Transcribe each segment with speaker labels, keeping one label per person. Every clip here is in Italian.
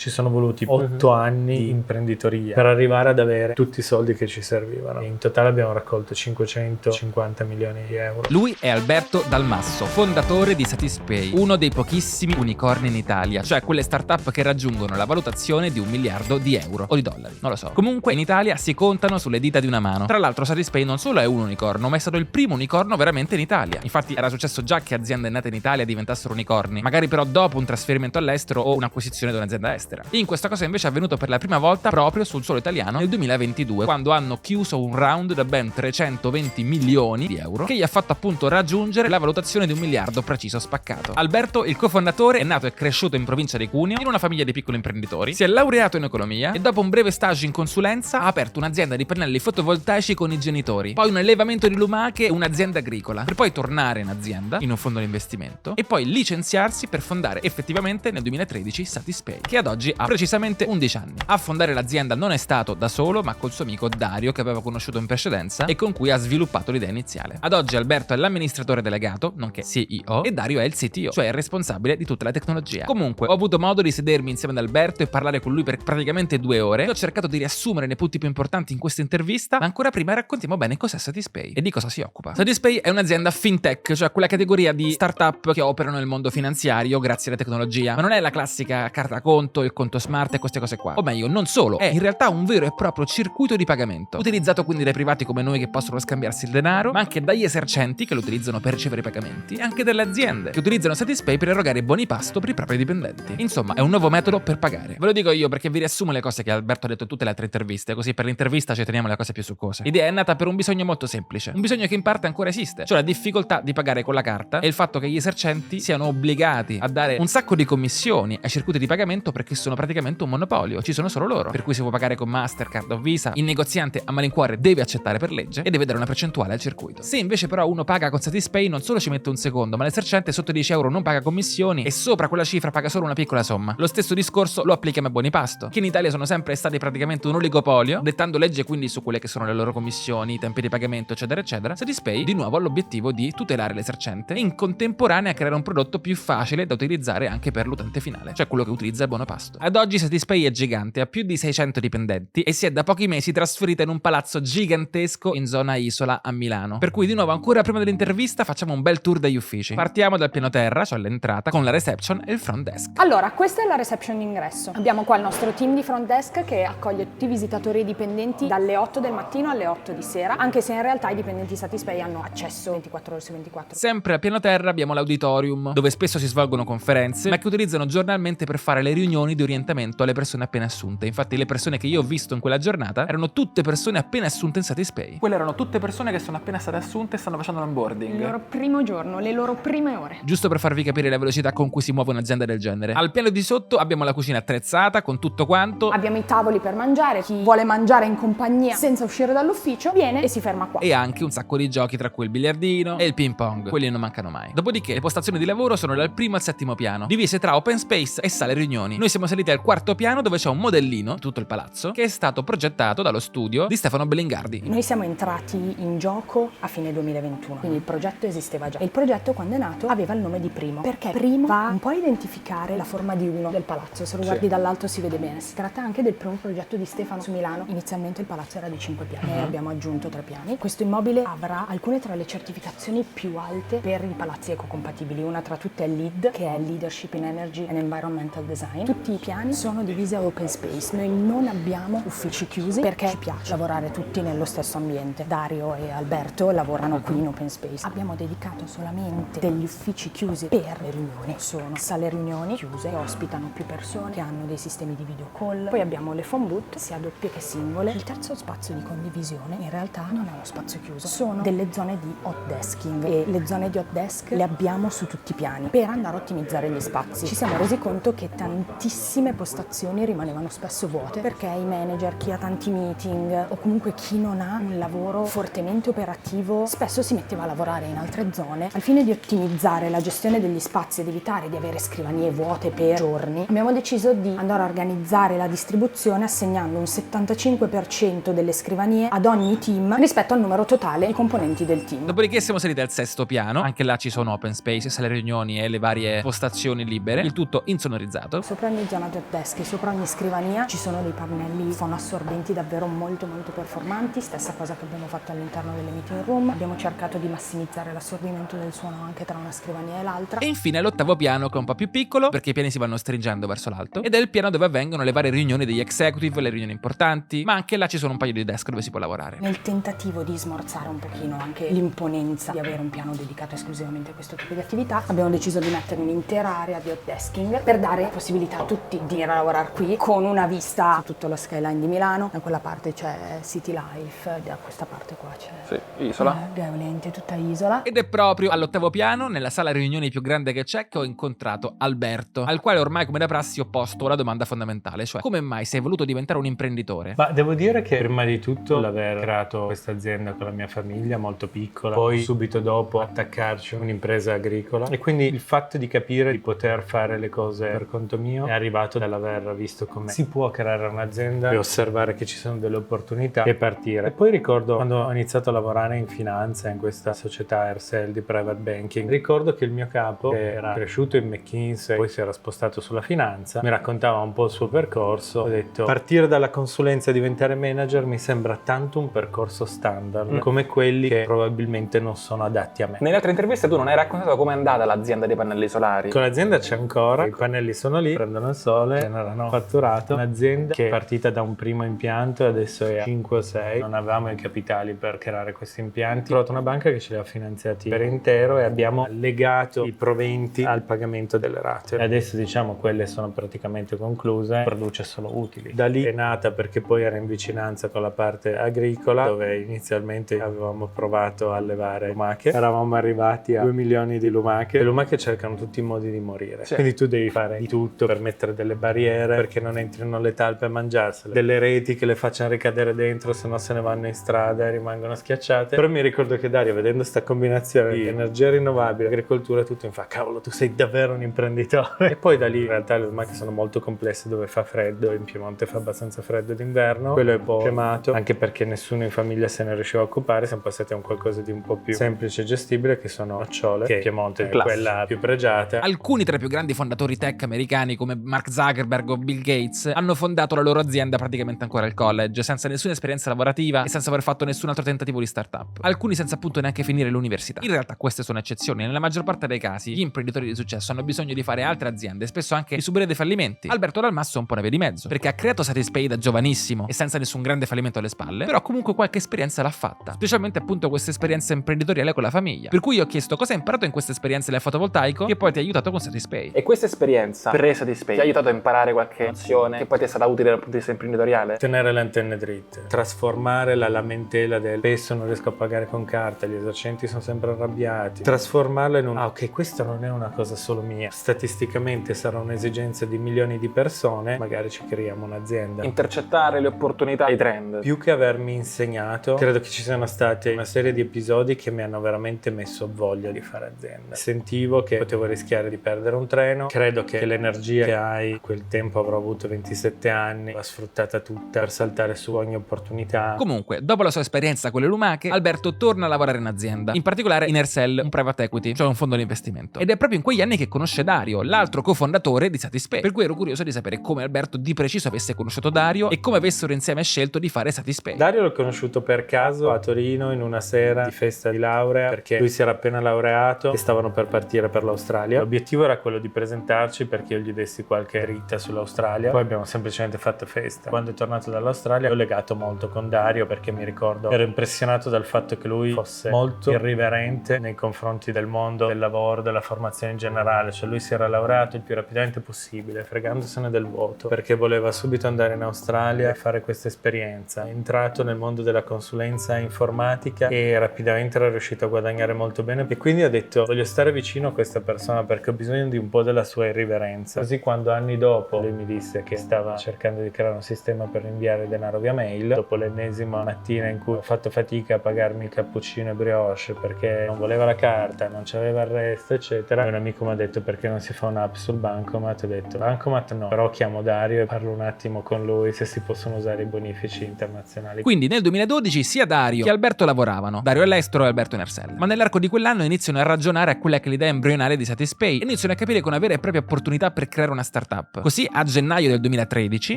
Speaker 1: Ci sono voluti 8 anni di imprenditoria per arrivare ad avere tutti i soldi che ci servivano. In totale abbiamo raccolto 550 milioni di euro.
Speaker 2: Lui è Alberto Dalmasso, fondatore di Satispay, uno dei pochissimi unicorni in Italia, cioè quelle startup che raggiungono la valutazione di 1 miliardo di euro o di dollari, non lo so. Comunque in Italia si contano sulle dita di una mano. Tra l'altro Satispay non solo è un unicorno, ma è stato il primo unicorno veramente in Italia. Infatti era successo già che aziende nate in Italia diventassero unicorni, magari però dopo un trasferimento all'estero o un'acquisizione di un'azienda estera. In questa cosa invece è avvenuto per la prima volta proprio sul suolo italiano nel 2022, quando hanno chiuso un round da ben 320 milioni di euro che gli ha fatto appunto raggiungere la valutazione di 1 miliardo preciso spaccato. Alberto, il cofondatore, è nato e cresciuto in provincia di Cuneo in una famiglia di piccoli imprenditori, si è laureato in economia e dopo un breve stage in consulenza ha aperto un'azienda di pannelli fotovoltaici con i genitori, poi un allevamento di lumache e un'azienda agricola, per poi tornare in azienda, in un fondo di investimento, e poi licenziarsi per fondare effettivamente nel 2013 Satispay, che ad oggi ha precisamente 11 anni. A fondare l'azienda non è stato da solo, ma col suo amico Dario, che aveva conosciuto in precedenza e con cui ha sviluppato l'idea iniziale. Ad oggi Alberto è l'amministratore delegato, nonché CEO, e Dario è il CTO, cioè il responsabile di tutta la tecnologia. Comunque, ho avuto modo di sedermi insieme ad Alberto e parlare con lui per praticamente 2 ore e ho cercato di riassumere nei punti più importanti in questa intervista, ma ancora prima raccontiamo bene cos'è Satispay e di cosa si occupa. Satispay è un'azienda fintech, cioè quella categoria di startup che operano nel mondo finanziario grazie alla tecnologia, ma non è la classica carta conto, il conto smart e queste cose qua. O meglio, non solo, è in realtà un vero e proprio circuito di pagamento, utilizzato quindi dai privati come noi che possono scambiarsi il denaro, ma anche dagli esercenti che lo utilizzano per ricevere i pagamenti, e anche dalle aziende che utilizzano Satispay per erogare buoni pasto per i propri dipendenti. Insomma, è un nuovo metodo per pagare. Ve lo dico io perché vi riassumo le cose che Alberto ha detto in tutte le altre interviste, così per l'intervista ci teniamo le cose più succose. L'idea è nata per un bisogno molto semplice, un bisogno che in parte ancora esiste, cioè la difficoltà di pagare con la carta e il fatto che gli esercenti siano obbligati a dare un sacco di commissioni ai circuiti di pagamento perché sono praticamente un monopolio, ci sono solo loro, per cui si può pagare con Mastercard o Visa, il negoziante a malincuore deve accettare per legge e deve dare una percentuale al circuito. Se invece però uno paga con Satispay non solo ci mette un secondo, ma l'esercente sotto 10 euro non paga commissioni e sopra quella cifra paga solo una piccola somma. Lo stesso discorso lo applichiamo a buoni pasto, che in Italia sono sempre stati praticamente un oligopolio, dettando legge quindi su quelle che sono le loro commissioni, i tempi di pagamento eccetera eccetera. Satispay di nuovo ha l'obiettivo di tutelare l'esercente e in contemporanea creare un prodotto più facile da utilizzare anche per l'utente finale, cioè quello che utilizza il buono pasto. Ad oggi Satispay è gigante, ha più di 600 dipendenti e si è da pochi mesi trasferita in un palazzo gigantesco in zona Isola a Milano. Per cui di nuovo ancora prima dell'intervista facciamo un bel tour degli uffici. Partiamo dal piano terra, cioè l'entrata, con la reception e il front desk.
Speaker 3: Allora, questa è la reception d'ingresso. Abbiamo qua il nostro team di front desk che accoglie tutti i visitatori e i dipendenti dalle 8 del mattino alle 8 di sera, anche se in realtà i dipendenti Satispay hanno accesso 24 ore su 24.
Speaker 2: Sempre a piano terra abbiamo l'auditorium, dove spesso si svolgono conferenze, ma che utilizzano giornalmente per fare le riunioni di orientamento alle persone appena assunte. Infatti le persone che io ho visto in quella giornata erano tutte persone appena assunte in Satispay. Quelle erano tutte persone che sono appena state assunte e stanno facendo l'onboarding.
Speaker 3: Il loro primo giorno, le loro prime ore.
Speaker 2: Giusto per farvi capire la velocità con cui si muove un'azienda del genere. Al piano di sotto abbiamo la cucina attrezzata con tutto quanto.
Speaker 3: Abbiamo i tavoli per mangiare, chi vuole mangiare in compagnia senza uscire dall'ufficio viene e si ferma qua.
Speaker 2: E anche un sacco di giochi tra cui il biliardino e il ping pong. Quelli non mancano mai. Dopodiché le postazioni di lavoro sono dal primo al settimo piano, divise tra open space e sale riunioni. Noi siamo saliti al 4º piano dove c'è un modellino, tutto il palazzo, che è stato progettato dallo studio di Stefano Bellingardi.
Speaker 3: Noi siamo entrati in gioco a fine 2021, quindi il progetto esisteva già. E il progetto quando è nato aveva il nome di Primo, perché Primo va un po' a identificare la forma di uno del palazzo, se lo guardi dall'alto si vede bene. Si tratta anche del primo progetto di Stefano su Milano. Inizialmente il palazzo era di 5 piani, noi abbiamo aggiunto 3 piani. Questo immobile avrà alcune tra le certificazioni più alte per i palazzi ecocompatibili. Una tra tutte è LEED, che è Leadership in Energy and Environmental Design. Tutti i piani sono divisi a open space. Noi non abbiamo uffici chiusi perché ci piace lavorare tutti nello stesso ambiente. Dario e Alberto lavorano qui in open space. Abbiamo dedicato solamente degli uffici chiusi per le riunioni. Sono sale riunioni chiuse che ospitano più persone, che hanno dei sistemi di video call. Poi abbiamo le phone booth, sia doppie che singole. Il terzo spazio di condivisione in realtà non è uno spazio chiuso, sono delle zone di hot desking e le zone di hot desk le abbiamo su tutti i piani per andare a ottimizzare gli spazi. Ci siamo resi conto che tantissime postazioni rimanevano spesso vuote perché i manager, chi ha tanti meeting o comunque chi non ha un lavoro fortemente operativo spesso si metteva a lavorare in altre zone. Al fine di ottimizzare la gestione degli spazi ed evitare di avere scrivanie vuote per giorni, abbiamo deciso di andare a organizzare la distribuzione assegnando un 75% delle scrivanie ad ogni team rispetto al numero totale di componenti del team.
Speaker 2: Dopodiché siamo saliti al 6º piano, anche là ci sono open space, sale riunioni e le varie postazioni libere, il tutto insonorizzato.
Speaker 3: Sopra il mio zona hot desk e sopra ogni scrivania ci sono dei pannelli suono assorbenti davvero molto molto performanti, stessa cosa che abbiamo fatto all'interno delle meeting room. Abbiamo cercato di massimizzare l'assorbimento del suono anche tra una scrivania e l'altra.
Speaker 2: E infine l'8º piano, che è un po' più piccolo perché i piani si vanno stringendo verso l'alto, ed è il piano dove avvengono le varie riunioni degli executive, le riunioni importanti, ma anche là ci sono un paio di desk dove si può lavorare.
Speaker 3: Nel tentativo di smorzare un pochino anche l'imponenza di avere un piano dedicato esclusivamente a questo tipo di attività, abbiamo deciso di mettere un'intera area di hot desking per dare possibilità a tutti di venire a lavorare qui con una vista su tutto lo skyline di Milano. Da quella parte c'è City Life, da questa parte qua c'è
Speaker 4: Isola.
Speaker 3: Gaulente, tutta isola.
Speaker 2: Ed è proprio all'8º piano, nella sala riunioni più grande che c'è, che ho incontrato Alberto, al quale ormai come da prassi ho posto la domanda fondamentale, cioè come mai sei voluto diventare un imprenditore?
Speaker 1: Ma devo dire che prima di tutto l'aver creato questa azienda con la mia famiglia molto piccola, poi subito dopo attaccarci un'impresa agricola, e quindi il fatto di capire di poter fare le cose per conto mio è arrivato dall'aver visto come si può creare un'azienda e osservare che ci sono delle opportunità e partire. E poi ricordo quando ho iniziato a lavorare in finanza in questa società Aircel di private banking, ricordo che il mio capo, che era cresciuto in McKinsey, poi si era spostato sulla finanza, mi raccontava un po' il suo percorso. Ho detto, partire dalla consulenza e diventare manager mi sembra tanto un percorso standard, come quelli che probabilmente non sono adatti a me.
Speaker 4: Nelle altre interviste tu non hai raccontato com'è andata l'azienda dei pannelli solari.
Speaker 1: Con l'azienda c'è ancora, i pannelli sono lì, prendono il sole, ce n'erano fatturato. Un'azienda che è partita da un primo impianto e adesso è a 5 o 6. Non avevamo i capitali per creare questi impianti. Ho trovato una banca che ce li ha finanziati per intero e abbiamo legato i proventi al pagamento delle rate. E adesso diciamo quelle sono praticamente concluse, produce solo utili. Da lì è nata perché poi era in vicinanza con la parte agricola, dove inizialmente avevamo provato a allevare lumache. Eravamo arrivati a 2 milioni di lumache. Le lumache cercano tutti i modi di morire.
Speaker 4: Sì.
Speaker 1: Quindi tu devi fare di tutto per mettere delle barriere perché non entrino le talpe a mangiarsele, delle reti che le facciano ricadere dentro, se no se ne vanno in strada e rimangono schiacciate. Però mi ricordo che Dario, vedendo sta combinazione di energia rinnovabile, agricoltura e tutto, mi fa: cavolo, tu sei davvero un imprenditore. E poi da lì in realtà le lumache sono molto complesse, dove fa freddo, in Piemonte fa abbastanza freddo d'inverno, quello è un po' scemato, anche perché nessuno in famiglia se ne riusciva a occupare. Siamo passati a un qualcosa di un po' più semplice e gestibile, che sono nocciole, che in Piemonte è quella più pregiata.
Speaker 2: Alcuni tra i più grandi fondatori tech americani come Mark Zuckerberg o Bill Gates hanno fondato la loro azienda praticamente ancora al college, senza nessuna esperienza lavorativa e senza aver fatto nessun altro tentativo di startup. Alcuni senza appunto neanche finire l'università. In realtà queste sono eccezioni, nella maggior parte dei casi gli imprenditori di successo hanno bisogno di fare altre aziende, spesso anche di subire dei fallimenti. Alberto Dal Masso è un po' una via di mezzo, perché ha creato Satispay da giovanissimo e senza nessun grande fallimento alle spalle, però comunque qualche esperienza l'ha fatta, specialmente appunto questa esperienza imprenditoriale con la famiglia. Per cui io ho chiesto cosa hai imparato in questa esperienza del fotovoltaico che poi ti ha aiutato con Satispay.
Speaker 4: E questa esperienza pre-Satispay ti ha aiutato a imparare qualche nozione che poi ti è stata utile dal punto di vista imprenditoriale?
Speaker 1: Tenere le antenne dritte, trasformare la lamentela del spesso non riesco a pagare con carta, gli esercenti sono sempre arrabbiati, trasformarlo in un ok, questa non è una cosa solo mia, statisticamente sarà un'esigenza di milioni di persone, magari ci creiamo un'azienda.
Speaker 4: Intercettare le opportunità e i trend.
Speaker 1: Più che avermi insegnato, credo che ci siano state una serie di episodi che mi hanno veramente messo voglia di fare azienda. Sentivo che potevo rischiare di perdere un treno, credo che l'energia che hai, a quel tempo avrò avuto 27 anni, l'ho sfruttata tutta per saltare su ogni opportunità.
Speaker 2: Comunque, dopo la sua esperienza con le lumache, Alberto torna a lavorare in azienda, in particolare in Aircel, un private equity, cioè un fondo di investimento. Ed è proprio in quegli anni che conosce Dario, l'altro cofondatore di Satispay, per cui ero curioso di sapere come Alberto di preciso avesse conosciuto Dario e come avessero insieme scelto di fare Satispay.
Speaker 1: Dario l'ho conosciuto per caso a Torino in una sera di festa di laurea, perché lui si era appena laureato e stavano per partire per l'Australia. L'obiettivo era quello di presentarci perché io gli dessi qualche dritta sull'Australia, poi abbiamo semplicemente fatto festa. Quando è tornato dall'Australia ho legato molto con Dario, perché mi ricordo ero impressionato dal fatto che lui fosse molto irriverente nei confronti del mondo del lavoro, della formazione in generale. Cioè lui si era laureato il più rapidamente possibile, fregandosene del voto, perché voleva subito andare in Australia e fare questa esperienza. È entrato nel mondo della consulenza informatica e rapidamente era riuscito a guadagnare molto bene, e quindi ho detto voglio stare vicino a questa persona perché ho bisogno di un po' della sua irriverenza. Così quando anni dopo lui mi disse che stava cercando di creare un sistema per inviare denaro via mail, dopo l'ennesima mattina in cui ho fatto fatica a pagarmi il cappuccino e brioche perché non voleva la carta, non c'aveva il resto eccetera, un amico mi ha detto perché non si fa un'app sul Bancomat. Ho detto Bancomat no, però chiamo Dario e parlo un attimo con lui se si possono usare i bonifici internazionali.
Speaker 2: Quindi nel 2012 sia Dario che Alberto lavoravano, Dario all'estero e Alberto in Aircel, ma nell'arco di quell'anno iniziano a ragionare a quella che è l'idea embrionale di Satispay e iniziano a capire che una vera e propria opportunità per creare una startup startup. Così a gennaio del 2013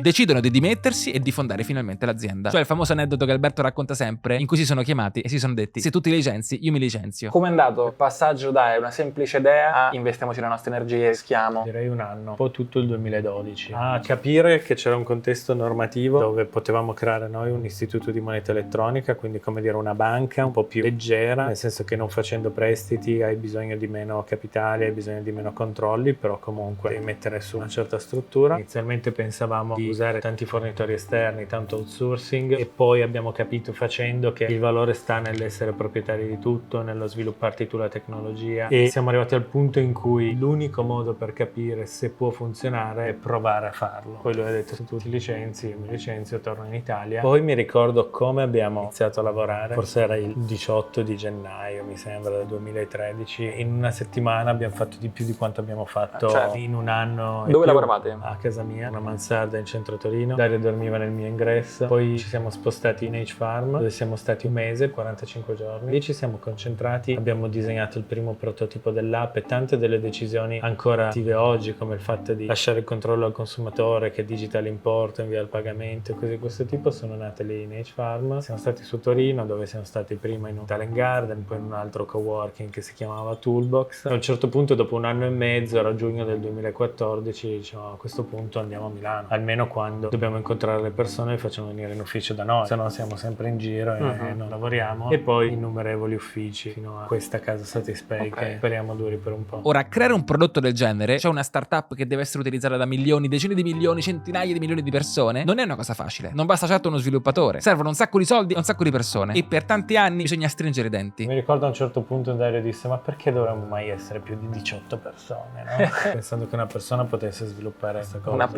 Speaker 2: decidono di dimettersi e di fondare finalmente l'azienda. Cioè il famoso aneddoto che Alberto racconta sempre, in cui si sono chiamati e si sono detti: se tu ti licenzi, io mi licenzio.
Speaker 4: Come è andato il passaggio da una semplice idea a investiamoci le nostre energie, rischiamo?
Speaker 1: Direi un anno, un po' tutto il 2012, a capire che c'era un contesto normativo dove potevamo creare noi un istituto di moneta elettronica, quindi come dire una banca un po' più leggera, nel senso che non facendo prestiti hai bisogno di meno capitali, hai bisogno di meno controlli, però comunque devi mettere su una certa struttura. Inizialmente pensavamo di usare tanti fornitori esterni, tanto outsourcing, e poi abbiamo capito facendo che il valore sta nell'essere proprietari di tutto, nello svilupparti tu la tecnologia, e siamo arrivati al punto in cui l'unico modo per capire se può funzionare è provare a farlo. Poi lui ha detto: se tu ti licenzi, io mi licenzio, torno in Italia. Poi mi ricordo come abbiamo iniziato a lavorare, forse era il 18 di gennaio mi sembra del 2013, in una settimana abbiamo fatto di più di quanto abbiamo fatto in un anno.
Speaker 4: Dove lavoravate?
Speaker 1: A casa mia, una mansarda in centro Torino. Dario dormiva nel mio ingresso, poi ci siamo spostati in H-Farm dove siamo stati un mese, 45 giorni. Lì ci siamo concentrati, abbiamo disegnato il primo prototipo dell'app e tante delle decisioni ancora attive oggi, come il fatto di lasciare il controllo al consumatore, che digital importo, invia il pagamento e cose di questo tipo, sono nate lì in H-Farm. Siamo stati su Torino, dove siamo stati prima in un Talent Garden, poi in un altro coworking che si chiamava Toolbox. A un certo punto, dopo un anno e mezzo, era giugno del 2014, diciamo: a questo punto andiamo a Milano, almeno quando dobbiamo incontrare le persone le facciamo venire in ufficio da noi, se no siamo sempre in giro e non lavoriamo. E poi innumerevoli uffici fino a questa casa Satispay, che speriamo duri per un po'.
Speaker 2: Ora, creare un prodotto del genere, cioè una startup che deve essere utilizzata da milioni, decine di milioni, centinaia di milioni di persone, non è una cosa facile. Non basta certo uno sviluppatore, servono un sacco di soldi e un sacco di persone, e per tanti anni bisogna stringere i denti.
Speaker 1: Mi ricordo a un certo punto Dario disse: ma perché dovremmo mai essere più di 18 persone, no? Pensando che una persona potesse sviluppare questa cosa.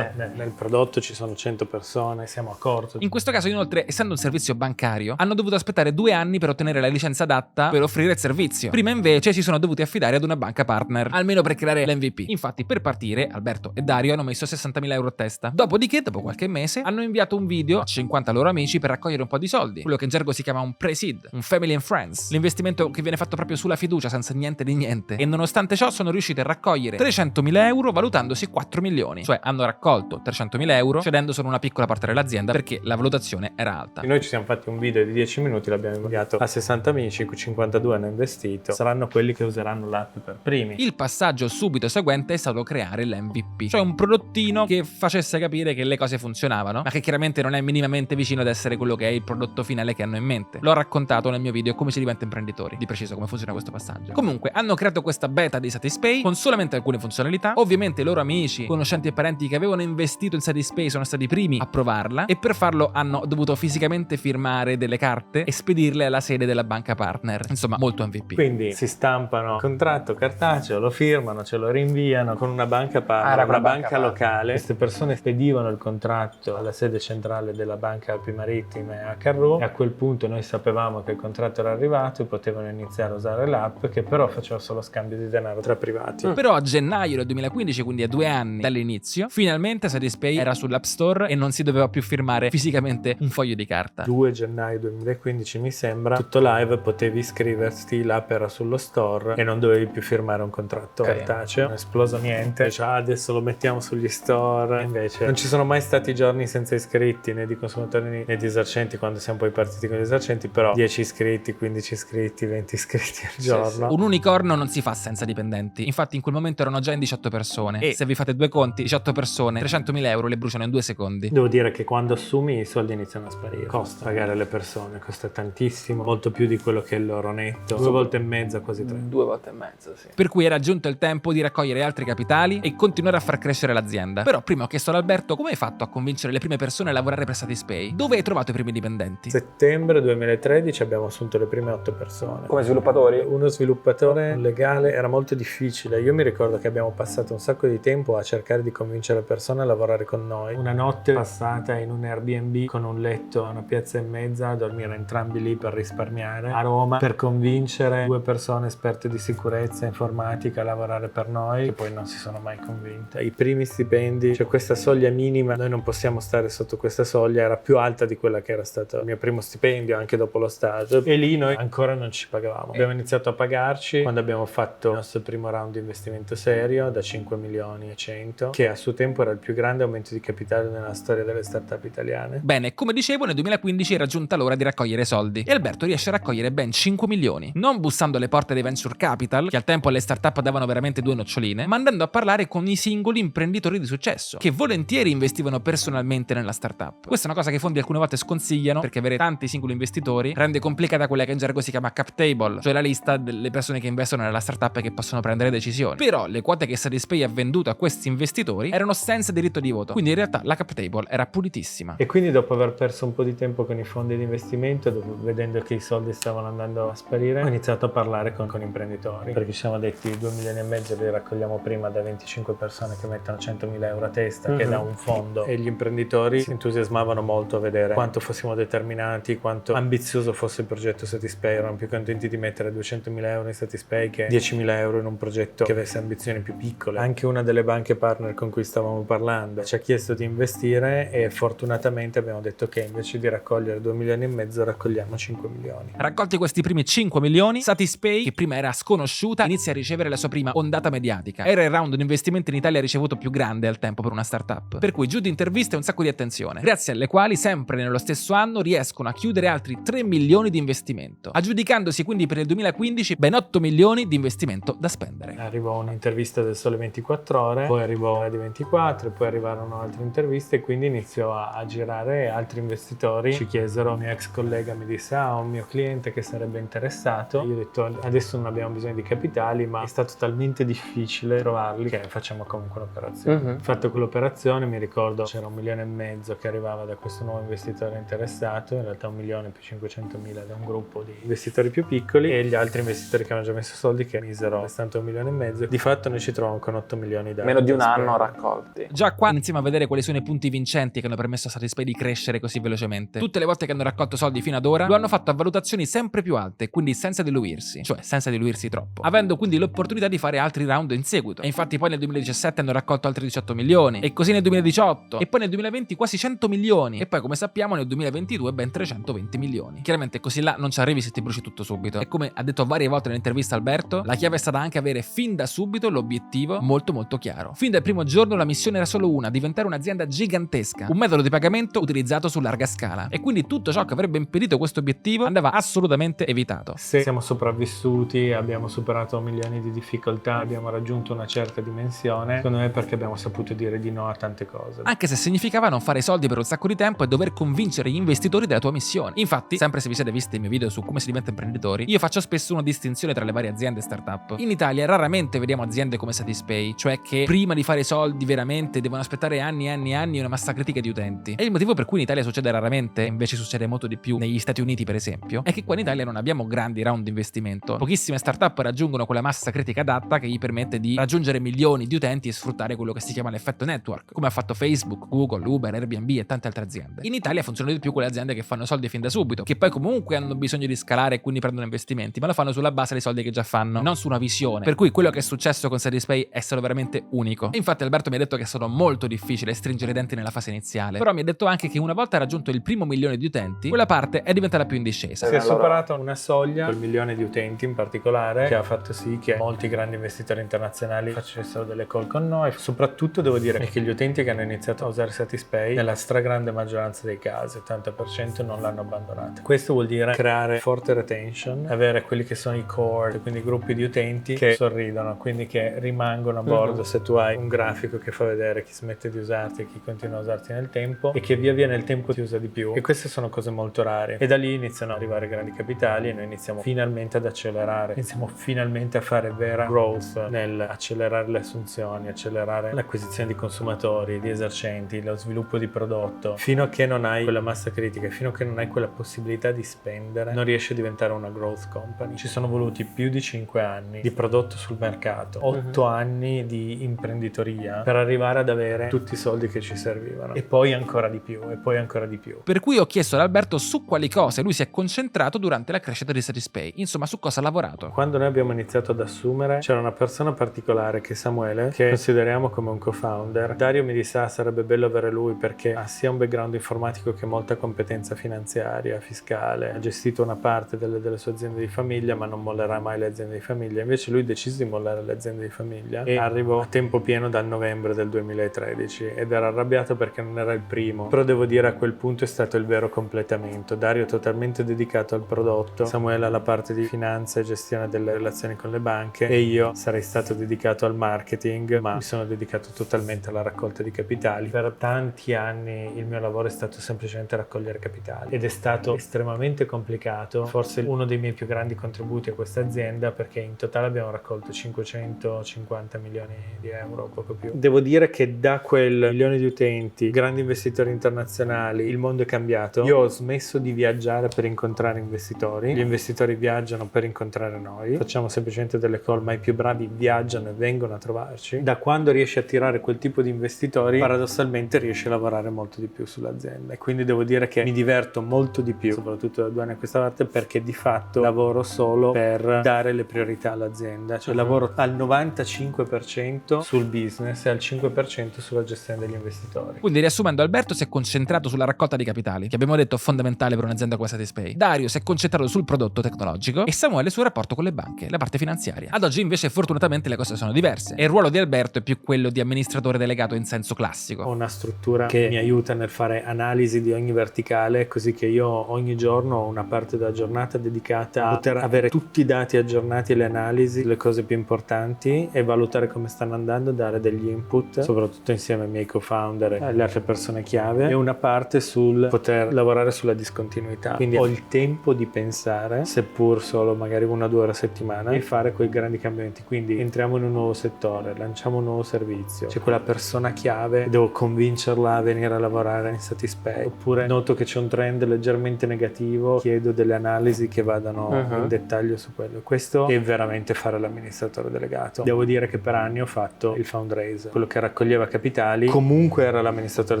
Speaker 1: Nel prodotto ci sono 100 persone, siamo a corto.
Speaker 2: In questo caso, inoltre, essendo un servizio bancario, hanno dovuto aspettare 2 anni per ottenere la licenza adatta per offrire il servizio. Prima invece si sono dovuti affidare ad una banca partner, almeno per creare l'MVP. Infatti, per partire, Alberto e Dario hanno messo 60.000 euro a testa. Dopodiché, dopo qualche mese, hanno inviato un video a 50 loro amici per raccogliere un po' di soldi, quello che in gergo si chiama un pre-seed, un family and friends, l'investimento che viene fatto proprio sulla fiducia, senza niente di niente. E nonostante ciò sono riusciti a raccogliere 300.000 euro valutandosi 4 milioni. Cioè hanno raccolto 300.000 euro cedendo solo una piccola parte dell'azienda perché la valutazione era alta.
Speaker 1: Noi ci siamo fatti un video di 10 minuti, l'abbiamo inviato a 60 amici, 52 hanno investito, saranno quelli che useranno l'app per primi.
Speaker 2: Il passaggio subito seguente è stato creare l'MVP, cioè un prodottino che facesse capire che le cose funzionavano, ma che chiaramente non è minimamente vicino ad essere quello che è il prodotto finale che hanno in mente. L'ho raccontato nel mio video Come si diventa imprenditori, di preciso come funziona questo passaggio. Comunque, hanno creato questa beta di Satispay con solamente alcune funzionalità. Ovviamente i loro amici, conoscenti e parenti che avevano investito in Satispay sono stati i primi a provarla, e per farlo hanno dovuto fisicamente firmare delle carte e spedirle alla sede della banca partner. Insomma, molto MVP.
Speaker 1: Quindi si stampano il contratto cartaceo, lo firmano, ce lo rinviano con una banca partner, una banca locale. Queste persone spedivano il contratto alla sede centrale della banca Alpi Marittime a Carrù, e a quel punto noi sapevamo che il contratto era arrivato e potevano iniziare a usare l'app, che però faceva solo scambio di denaro tra privati.
Speaker 2: Però a gennaio del 2015, quindi a 2 anni dall'inizio, finalmente Satispay era sull'App Store e non si doveva più firmare fisicamente un foglio di carta.
Speaker 1: 2 gennaio 2015 mi sembra, tutto live, potevi iscriverti, l'app era sullo store e non dovevi più firmare un contratto cartaceo. Non è esploso niente, cioè, adesso lo mettiamo sugli store. Invece non ci sono mai stati giorni senza iscritti, né di consumatori né di esercenti, quando siamo poi partiti con gli esercenti, però 10 iscritti, 15 iscritti, 20 iscritti al giorno.
Speaker 2: Un unicorno non si fa senza dipendenti. Infatti in quel momento erano già in 18 persone, e se vi fate 2 conti, 18 persone, 300.000 euro le bruciano in 2 secondi.
Speaker 1: Devo dire che quando assumi i soldi iniziano a sparire. Costa pagare le persone, costa tantissimo, molto più di quello che è il loro netto. 2 volte e mezza, quasi 3.
Speaker 4: 2 volte e mezzo, sì.
Speaker 2: Per cui era giunto il tempo di raccogliere altri capitali e continuare a far crescere l'azienda. Però prima ho chiesto ad Alberto come hai fatto a convincere le prime persone a lavorare per Satispay. Dove hai trovato i primi dipendenti?
Speaker 1: Settembre 2013 abbiamo assunto le prime 8 persone.
Speaker 4: Come sviluppatori?
Speaker 1: Uno sviluppatore legale era molto difficile. Io mi ricordo che abbiamo passato un sacco di tempo a cercare di convincere persone a lavorare con noi. Una notte passata in un Airbnb con un letto a una piazza e mezza, a dormire entrambi lì per risparmiare, a Roma, per convincere 2 persone esperte di sicurezza informatica a lavorare per noi, che poi non si sono mai convinte. I primi stipendi, cioè questa soglia minima, noi non possiamo stare sotto questa soglia, era più alta di quella che era stato il mio primo stipendio anche dopo lo stage, e lì noi ancora non ci pagavamo. Abbiamo iniziato a pagarci quando abbiamo fatto il nostro primo round di investimento serio da 5 milioni milioni e 100, che a suo tempo era il più grande aumento di capitale nella storia delle start-up italiane.
Speaker 2: Bene, come dicevo, nel 2015 è raggiunta l'ora di raccogliere soldi e Alberto riesce a raccogliere ben 5 milioni. Non bussando alle porte dei venture capital, che al tempo alle start-up davano veramente 2 noccioline, ma andando a parlare con i singoli imprenditori di successo, che volentieri investivano personalmente nella startup. Questa è una cosa che i fondi alcune volte sconsigliano, perché avere tanti singoli investitori rende complicata quella che in gergo si chiama cap table, cioè la lista delle persone che investono nella startup e che possono prendere decisioni. Però le quote che Satispay ha venduto a questi investitori erano senza diritto di voto, quindi in realtà la cap table era pulitissima.
Speaker 1: E quindi dopo aver perso un po' di tempo con i fondi di investimento, vedendo che i soldi stavano andando a sparire, ho iniziato a parlare con imprenditori, perché ci siamo detti 2,5 milioni li raccogliamo prima da 25 persone che mettono 100.000 euro a testa, che da un fondo, e gli imprenditori si entusiasmavano molto a vedere quanto fossimo determinati, quanto ambizioso fosse il progetto Satispay. Erano più contenti di mettere 200.000 euro in Satispay che 10.000 euro in un progetto che avesse ambizioni più piccole. Anche una delle banche partner con cui stavamo parlando ci ha chiesto di investire e fortunatamente abbiamo detto che invece di raccogliere 2,5 milioni raccogliamo 5 milioni.
Speaker 2: Raccolti questi primi 5 milioni, Satispay, che prima era sconosciuta, inizia a ricevere la sua prima ondata mediatica. Era il round di investimenti in Italia ricevuto più grande al tempo per una startup, per cui giù di interviste e un sacco di attenzione, grazie alle quali sempre nello stesso anno riescono a chiudere altri 3 milioni di investimento, aggiudicandosi quindi per il 2015 ben 8 milioni di investimento da spendere.
Speaker 1: Arrivò un'intervista del Sole 24 Ore, poi arrivò Radio 24, poi arrivarono altre interviste e quindi iniziò a girare e altri investitori ci chiesero. Un mio ex collega mi disse: un mio cliente che sarebbe interessato. Io ho detto: adesso non abbiamo bisogno di capitali, ma è stato talmente difficile trovarli che facciamo comunque un'operazione. Fatto quell'operazione, mi ricordo c'era 1,5 milioni che arrivava da questo nuovo investitore interessato, in realtà 1 milione più 500.000 da un gruppo di investitori più piccoli, e gli altri investitori che avevano già messo soldi che misero restante 1,5 milioni. Di fatto noi ci troviamo con 8 milioni da
Speaker 4: meno di un anno raccolti.
Speaker 2: Già qua iniziamo a vedere quali sono i punti vincenti che hanno permesso a Satispay di crescere così velocemente. Tutte le volte che hanno raccolto soldi fino ad ora lo hanno fatto a valutazioni sempre più alte, quindi senza diluirsi, cioè senza diluirsi troppo, avendo quindi l'opportunità di fare altri round in seguito. E infatti poi nel 2017 hanno raccolto altri 18 milioni, e così nel 2018, e poi nel 2020 quasi 100 milioni, e poi come sappiamo nel 2022 ben 320 milioni. Chiaramente così là non ci arrivi se ti bruci tutto subito, e come ha detto varie volte nell'intervista Alberto, la chiave è stata anche avere fin da subito l'obiettivo molto chiaro. Fin dal primo giorno la missione era solo una: diventare un'azienda gigantesca, un metodo di pagamento utilizzato su larga scala, e quindi tutto ciò che avrebbe impedito questo obiettivo andava assolutamente evitato.
Speaker 1: Se siamo sopravvissuti, abbiamo superato milioni di difficoltà, abbiamo raggiunto una certa dimensione, secondo me perché abbiamo saputo dire di no a tante cose.
Speaker 2: Anche se significava non fare soldi per un sacco di tempo e dover convincere gli investitori della tua missione. Infatti, sempre se vi siete visti i miei video su come si diventa imprenditori, io faccio spesso una distinzione tra le varie aziende startup. In Italia raramente vediamo aziende come Satispay, cioè che prima di fare soldi veramente devono aspettare anni e anni una massa critica di utenti. E il motivo per cui in Italia succede raramente, invece succede molto di più negli Stati Uniti per esempio, è che qua in Italia non abbiamo grandi round di investimento. Pochissime startup raggiungono quella massa critica adatta che gli permette di raggiungere milioni di utenti e sfruttare quello che si chiama l'effetto network, come ha fatto Facebook, Google, Uber, Airbnb e tante altre aziende. In Italia funzionano di più quelle aziende che fanno soldi fin da subito, che poi comunque hanno bisogno di scalare e quindi prendono investimenti, ma lo fanno sulla base dei soldi che già fanno, non su una visione. Per cui quello che è successo con Satispay è stato veramente unico. E infatti Alberto mi ha detto che è stato molto difficile stringere i denti nella fase iniziale, però mi ha detto anche che una volta raggiunto il primo milione di utenti, quella parte è diventata più in discesa.
Speaker 1: Si è superata una soglia, quel milione di utenti in particolare, che ha fatto sì che molti grandi investitori internazionali facessero delle call con noi. Soprattutto devo dire che gli utenti che hanno iniziato a usare Satispay, nella stragrande maggioranza dei casi, 80%, non l'hanno abbandonata. Questo vuol dire creare forte retention, avere quelli che sono i core, quindi gruppi di utenti che sorridono, quindi che rimangono a bordo. Se tu hai un grafico che fa vedere chi smette di usarti e chi continua a usarti nel tempo, e che via via nel tempo ti usa di più, e queste sono cose molto rare, e da lì iniziano ad arrivare grandi capitali e noi iniziamo finalmente ad accelerare, iniziamo finalmente a fare vera growth nel accelerare le assunzioni, accelerare l'acquisizione di consumatori, di esercenti, lo sviluppo di prodotto. Fino a che non hai quella massa critica, fino a che non hai quella possibilità di spendere, non riesci a diventare una growth company. Ci sono voluti più di 5 anni di prodotto sul mercato, 8 anni di imprenditoria per arrivare ad avere tutti i soldi che ci servivano, e poi ancora di più, e poi ancora di più.
Speaker 2: Per cui ho chiesto ad Alberto su quali cose lui si è concentrato durante la crescita di Satispay, insomma su cosa ha lavorato.
Speaker 1: Quando noi abbiamo iniziato ad assumere c'era una persona particolare, che è Samuele, che consideriamo come un co-founder. Dario mi disse sarebbe bello avere lui perché ha sia un background informatico che molta competenza finanziaria, fiscale, ha gestito una parte delle sue aziende di famiglia ma non mollerà mai le aziende di famiglia. Invece lui decise di mollare le aziende di famiglia e arrivò a tempo pieno dal novembre del 2013 ed ero arrabbiato perché non era il primo, però devo dire a quel punto è stato il vero completamento. Dario totalmente dedicato al prodotto, Samuele alla parte di finanza e gestione delle relazioni con le banche e io sarei stato dedicato al marketing, ma mi sono dedicato totalmente alla raccolta di capitali. Per tanti anni il mio lavoro è stato semplicemente raccogliere capitali ed è stato estremamente complicato, forse uno dei miei più grandi contributi a questa azienda, perché in totale abbiamo raccolto 550 milioni di euro, poco più. Devo dire che da quel milione di utenti, grandi investitori internazionali, il mondo è cambiato. Io ho smesso di viaggiare per incontrare investitori, gli investitori viaggiano per incontrare noi, facciamo semplicemente delle call, ma i più bravi viaggiano e vengono a trovarci. Da quando riesci a attirare quel tipo di investitori, paradossalmente riesci a lavorare molto di più sull'azienda, e quindi devo dire che mi diverto molto di più, soprattutto da 2 anni a questa parte, perché di fatto lavoro solo per dare le priorità all'azienda, cioè lavoro al 95% sul business e al 5% sulla gestione degli investitori.
Speaker 2: Quindi, riassumendo, Alberto si è concentrato sulla raccolta di capitali, che abbiamo detto è fondamentale per un'azienda come Satispay. Dario si è concentrato sul prodotto tecnologico e Samuele sul rapporto con le banche, la parte finanziaria. Ad oggi invece fortunatamente le cose sono diverse e il ruolo di Alberto è più quello di amministratore delegato in senso classico.
Speaker 1: Ho una struttura che mi aiuta nel fare analisi di ogni verticale, così che io ogni giorno ho una parte della giornata dedicata a poter avere tutti i dati aggiornati e le analisi, le cose più importanti, e valutare come stanno andando, dare degli input, soprattutto insieme ai miei co-founder e alle altre persone chiave, e una parte sul poter lavorare sulla discontinuità. Quindi ho il tempo di pensare, seppur solo magari 1 o 2 ore a settimana, e fare quei grandi cambiamenti. Quindi entriamo in un nuovo settore, lanciamo un nuovo servizio, c'è quella persona chiave, devo convincerla a venire a lavorare in Satispay, oppure noto che c'è un trend leggermente negativo, chiedo delle analisi che vadano in dettaglio su quello. Questo è veramente fare l'amministratore delegato. Devo dire che per anni ho fatto il fundraiser, quello che raccoglieva capitali, comunque era l'amministratore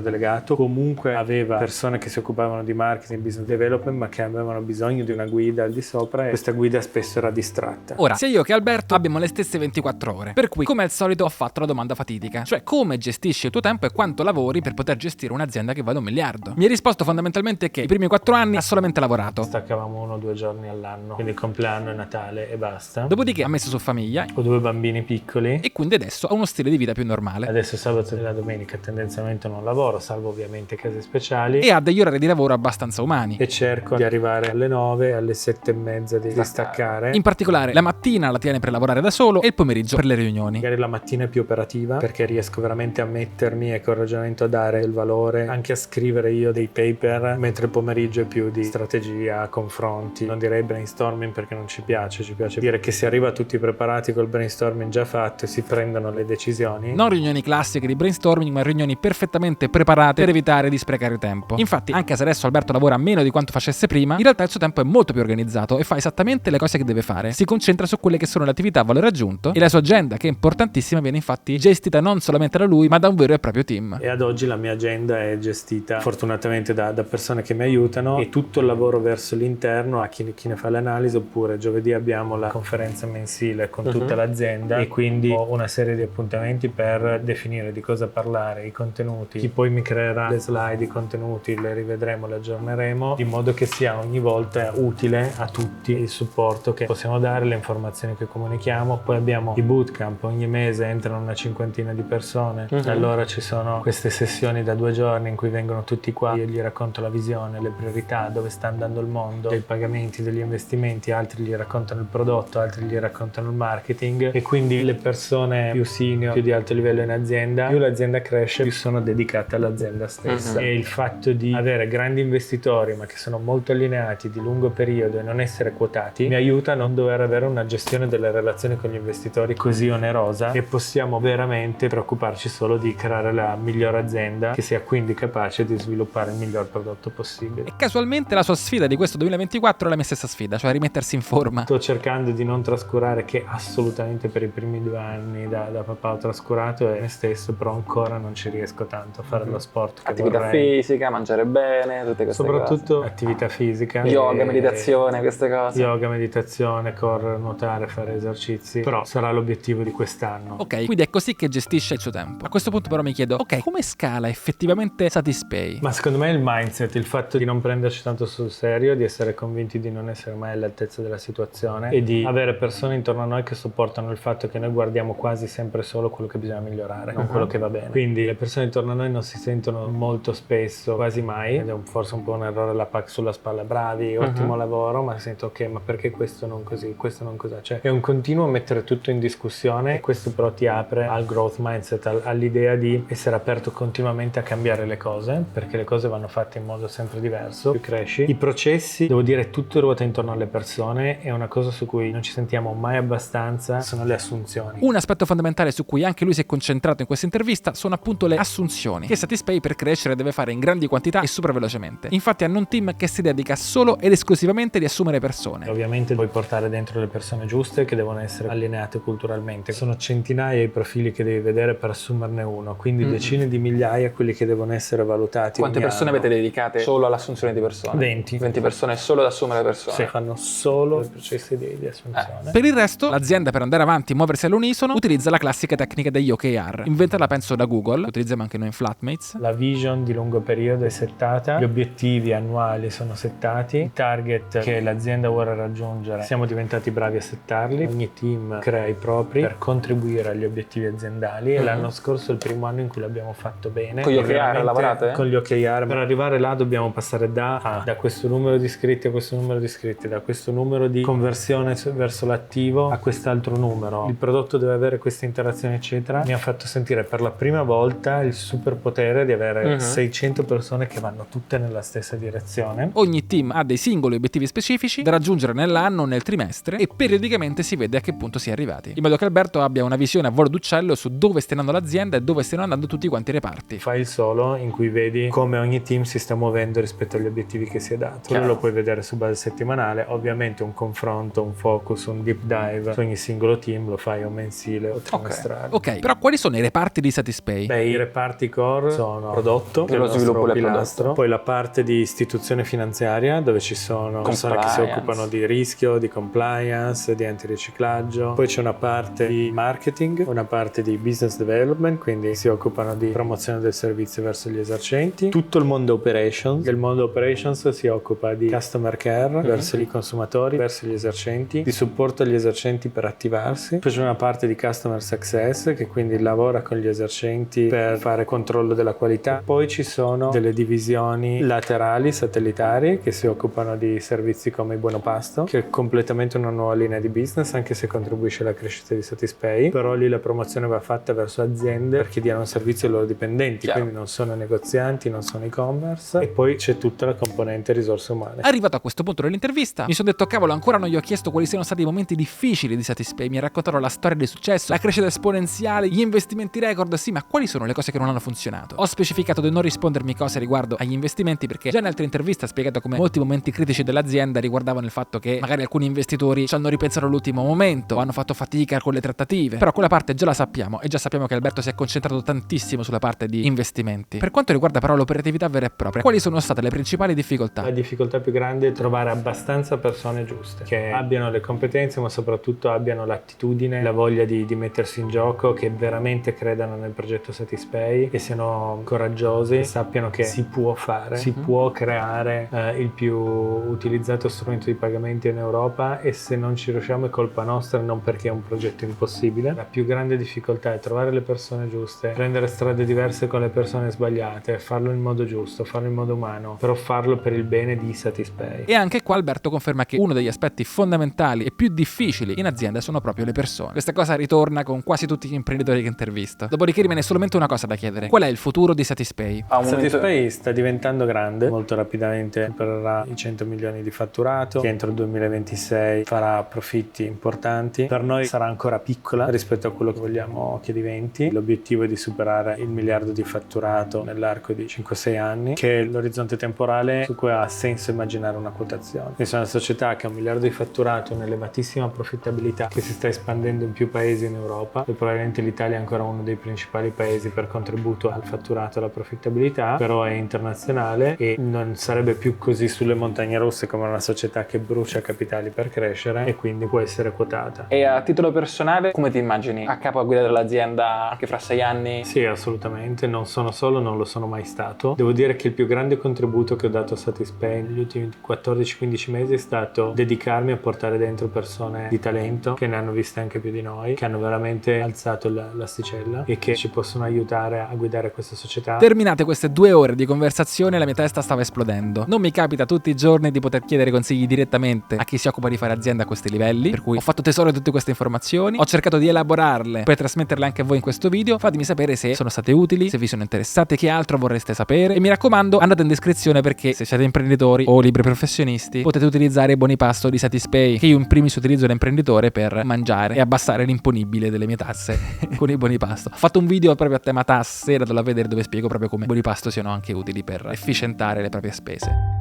Speaker 1: delegato, comunque aveva persone che si occupavano di marketing, business development, ma che avevano bisogno di una guida al di sopra, e questa guida spesso era distratta.
Speaker 2: Ora, sia io che Alberto abbiamo le stesse 24 ore, per cui come al solito ho fatto la domanda fatidica, cioè come gestisci il tuo tempo e quanto lavori per poter gestire un'azienda che vale 1 miliardo. Mi hai risposto fondamentalmente che i primi 4 anni ha solamente lavorato.
Speaker 1: Staccavamo 1 o 2 giorni all'anno, quindi compleanno e Natale e basta.
Speaker 2: Dopodiché ha messo su famiglia.
Speaker 1: Ho 2 bambini piccoli
Speaker 2: E quindi adesso ha uno stile di vita più normale.
Speaker 1: Adesso sabato e la domenica tendenzialmente non lavoro, salvo ovviamente case speciali,
Speaker 2: E ha degli orari di lavoro abbastanza umani.
Speaker 1: e cerco di arrivare alle 9, alle 7:30 di staccare.
Speaker 2: In particolare la mattina la tiene per lavorare da solo e il pomeriggio per le riunioni.
Speaker 1: Magari la mattina è più operativa, perché riesco veramente a mettermi e con ragionamento a dare il valore, anche a scrivere io dei paper, mentre il pomeriggio è più di strategia, confronti. Non direi brainstorming perché non ci piace dire che si arriva tutti preparati col brainstorming già fatto e si prendono le decisioni.
Speaker 2: Non riunioni classiche di brainstorming, ma riunioni perfettamente preparate per evitare di sprecare tempo. Infatti, anche se adesso Alberto lavora meno di quanto facesse prima, in realtà il suo tempo è molto più organizzato e fa esattamente le cose che deve fare. Si concentra su quelle che sono le attività a valore aggiunto, e la sua agenda, che è importantissima, viene infatti gestita non solamente da lui, ma da un vero e proprio team.
Speaker 1: E ad oggi la mia agenda è gestita fortunatamente da persone che mi aiutano, e tutto il lavoro verso l'interno a chi ne fa l'analisi, oppure giovedì abbiamo la conferenza mensile con tutta l'azienda, e quindi ho una serie di appuntamenti per definire di cosa parlare, i contenuti, chi poi mi creerà le slide, i contenuti, le rivedremo, le aggiorneremo, in modo che sia ogni volta utile a tutti il supporto che possiamo dare, le informazioni che comunichiamo. Poi abbiamo i bootcamp, ogni mese entrano una 50ina di persone, allora ci sono queste sessioni da 2 giorni in cui vengono tutti qua, io gli racconto la visione, le priorità, dove sta andando il mondo, dei pagamenti, degli investimenti, altri gli raccontano il prodotto, altri gli raccontano il marketing, e quindi le persone più senior, più di alto livello in azienda, più l'azienda cresce, più sono dedicate all'azienda stessa. E il fatto di avere grandi investitori ma che sono molto allineati, di lungo periodo, e non essere quotati mi aiuta a non dover avere una gestione delle relazioni con gli investitori così onerosa, e possiamo veramente preoccuparci solo di creare la migliore azienda, che sia quindi capace di sviluppare il miglior prodotto possibile.
Speaker 2: E casualmente la sua sfida di questo 2024 è la mia stessa sfida, cioè rimettersi in forma.
Speaker 1: Sto cercando di non trascurare, che assolutamente per i primi 2 anni da papà ho trascurato, e me stesso, però ancora non ci riesco tanto a fare lo sport che
Speaker 4: Attività
Speaker 1: vorrei.
Speaker 4: fisica, mangiare bene, tutte queste
Speaker 1: Soprattutto
Speaker 4: cose.
Speaker 1: attività fisica,
Speaker 4: Yoga, meditazione, queste cose.
Speaker 1: Yoga, meditazione, correre, nuotare, fare esercizi, però sarà l'obiettivo di quest'anno.
Speaker 2: Ok, quindi è così che gestisce il suo tempo. A questo punto però mi chiedo, ok, come scala effettivamente Satispay?
Speaker 1: Ma secondo me è il mindset, il fatto di non prenderci tanto sul serio, di essere convinti di non essere mai all'altezza della situazione, e di avere persone intorno a noi che supportano il fatto che noi guardiamo quasi sempre solo quello che bisogna migliorare, non quello che va bene. Quindi le persone intorno a noi non si sentono molto spesso, quasi mai, ed è forse un po' un errore la PAC sulla spalla, bravi, ottimo lavoro, ma sento ok, ma perché questo non così, questo non così? Cioè è un continuo mettere tutto in discussione, e questo però ti apre al growth mindset, all'idea di essere aperto continuamente a cambiare le cose, perché le cose vanno fatte in modo sempre diverso, più cresci. I processi, devo dire, tutto ruota intorno alle persone, è una cosa su cui non ci sentiamo mai abbastanza, sono le assunzioni.
Speaker 2: Un aspetto fondamentale su cui anche lui si è concentrato in questa intervista sono appunto le assunzioni, che Satispay per crescere deve fare in grandi quantità e super velocemente. Infatti hanno un team che si dedica solo ed esclusivamente di assumere persone.
Speaker 1: Ovviamente puoi portare dentro le persone giuste che devono essere allineate culturalmente. Sono centinaia i profili che devi vedere per assumerne uno, quindi decine di migliaia quelli che devono essere valutati.
Speaker 4: Quante persone avete dedicate solo all'assunzione di persone?
Speaker 1: 20.
Speaker 4: 20 persone solo ad assumere persone?
Speaker 1: Sì, fanno solo i processi di assunzione.
Speaker 2: Per il resto, l'azienda per andare avanti e muoversi all'unisono utilizza la classica tecnica degli OKR, inventata penso da Google, lo utilizziamo anche noi in Flatmates.
Speaker 1: La vision di lungo periodo è settata, gli obiettivi annuali sono settati, i target che l'azienda vuole raggiungere siamo diventati bravi a settarli, ogni team crea i propri per contribuire agli obiettivi aziendali e l'anno scorso è il primo anno in cui l'abbiamo fatto bene.
Speaker 4: Con gli OKR lavorate?
Speaker 1: Con gli OKR. Per arrivare là dobbiamo passare da questo numero di iscritti a questo numero di iscritti, da questo numero di conversione verso l'attivo a quest'altro numero. Il prodotto deve avere queste interazioni eccetera. Mi ha fatto sentire per la prima volta il superpotere di avere 600 persone che vanno tutte nella stessa direzione.
Speaker 2: Ogni team ha dei singoli obiettivi specifici da raggiungere nell'anno o nel trimestre e periodicamente si vede a che punto si è arrivati, in modo che Alberto abbia una visione a volo d'uccello su dove stia andando l'azienda e dove stiano andando tutti quanti i reparti.
Speaker 1: Fai il solo in cui vedi come ogni team si sta muovendo rispetto agli obiettivi che si è dato. Quello lo puoi vedere su base settimanale, ovviamente un confronto, un focus, un deep dive su ogni singolo team lo fai o mensile o trimestrale.
Speaker 2: Ok, però quali sono i reparti di Satispay?
Speaker 1: Beh, i reparti core sono prodotto, che è
Speaker 4: lo
Speaker 1: il
Speaker 4: sviluppo
Speaker 1: nostro
Speaker 4: del
Speaker 1: pilastro, poi la parte di istituzione finanziaria dove ci sono persone che si occupano di rischio, di compliance, di antiriciclaggio, poi c'è una parte di marketing, una parte di business development, quindi si occupano di promozione del servizio verso gli esercenti, tutto il mondo operations, il mondo operations si occupa di customer care verso i consumatori, verso gli esercenti, di supporto agli esercenti per attivarsi, poi c'è una parte di customer success che quindi lavora con gli esercenti per fare controllo della qualità, poi ci sono delle divisioni laterali satellitari che si occupano di servizi come il buono pasto, che è completamente una nuova linea di business anche se contribuisce alla crescita di Satispay, però lì la promozione va fatta verso aziende perché diano un servizio ai loro dipendenti, quindi non sono negozianti, non sono e-commerce, e poi c'è tutta la componente risorse umane.
Speaker 2: Arrivato a questo punto dell'intervista mi sono detto cavolo, ancora non gli ho chiesto quali siano stati i momenti difficili di Satispay, mi ha raccontato la storia di successo, la crescita esponenziale, gli investimenti record, sì, ma quali sono le cose che non hanno funzionato? Ho specificato di non rispondermi cose riguardo agli investimenti perché già in altre interviste ha spiegato come molti momenti critici dell'azienda riguardavano il fatto che magari alcuni investitori ci hanno ripensato all'ultimo momento, hanno fatto fatica con le trattative, però quella parte già la sappiamo e già sappiamo che Alberto si è concentrato tantissimo sulla parte di investimenti. Per quanto riguarda però l'operatività vera e propria, quali sono state le principali difficoltà?
Speaker 1: La difficoltà più grande è trovare abbastanza persone giuste che abbiano le competenze ma soprattutto abbiano l'attitudine, la voglia di mettersi in gioco, che veramente credano nel progetto Satispay, che siano coraggiosi, sappiano che si può fare, si può creare il più utilizzato strumento di pagamento in Europa e se non ci riusciamo è colpa nostra, non perché è un progetto impossibile. La più grande difficoltà è trovare le persone giuste, prendere strade diverse con le persone sbagliate, farlo in modo giusto, farlo in modo umano, però farlo per il bene di Satispay.
Speaker 2: E anche qua Alberto conferma che uno degli aspetti fondamentali e più difficili in azienda sono proprio le persone. Questa cosa ritorna con quasi tutti gli imprenditori che intervisto. Dopodiché rimane solamente una cosa da chiedere: qual è il futuro di Satispay?
Speaker 1: Satispay sta diventando grande, molto rapidamente supererà i 100 milioni di fatturato, che entro il 2026 farà profitti importanti. Per noi sarà ancora piccola rispetto a quello che vogliamo che diventi. L'obiettivo è di superare il miliardo di fatturato nell'arco di 5-6 anni, che è l'orizzonte temporale su cui ha senso immaginare una quotazione. Quindi è una società che ha 1 miliardo di fatturato, un'elevatissima profittabilità, che si sta espandendo in più paesi in Europa e probabilmente l'Italia è ancora uno dei principali paesi per contributo al fatturato e alla profittabilità, però è internazionale e non sarebbe più così sulle montagne rosse come una società che brucia capitali per crescere e quindi può essere quotata.
Speaker 4: E a titolo personale, come ti immagini a capo a guida dell'azienda anche fra 6 anni?
Speaker 1: Sì, assolutamente, non sono solo, non lo sono mai stato. Devo dire che il più grande contributo che ho dato a Satispay negli ultimi 14-15 mesi è stato dedicarmi a portare dentro persone di talento, che ne hanno viste anche più di noi, che hanno veramente veramente alzato l'asticella e che ci possono aiutare a guidare questa società.
Speaker 2: Terminate queste 2 ore di conversazione, la mia testa stava esplodendo. Non mi capita tutti i giorni di poter chiedere consigli direttamente a chi si occupa di fare azienda a questi livelli, per cui ho fatto tesoro di tutte queste informazioni, ho cercato di elaborarle per trasmetterle anche a voi in questo video. Fatemi sapere se sono state utili, se vi sono interessate, che altro vorreste sapere, e mi raccomando andate in descrizione, perché se siete imprenditori o liberi professionisti potete utilizzare i buoni pasto di Satispay, che io in primis utilizzo da imprenditore per mangiare e abbassare l'imponibile delle mie tasse con i buoni pasto. Ho fatto un video proprio a tema tasse, datelo a vedere, dove spiego proprio come i buoni pasto siano anche utili per efficientare le proprie spese.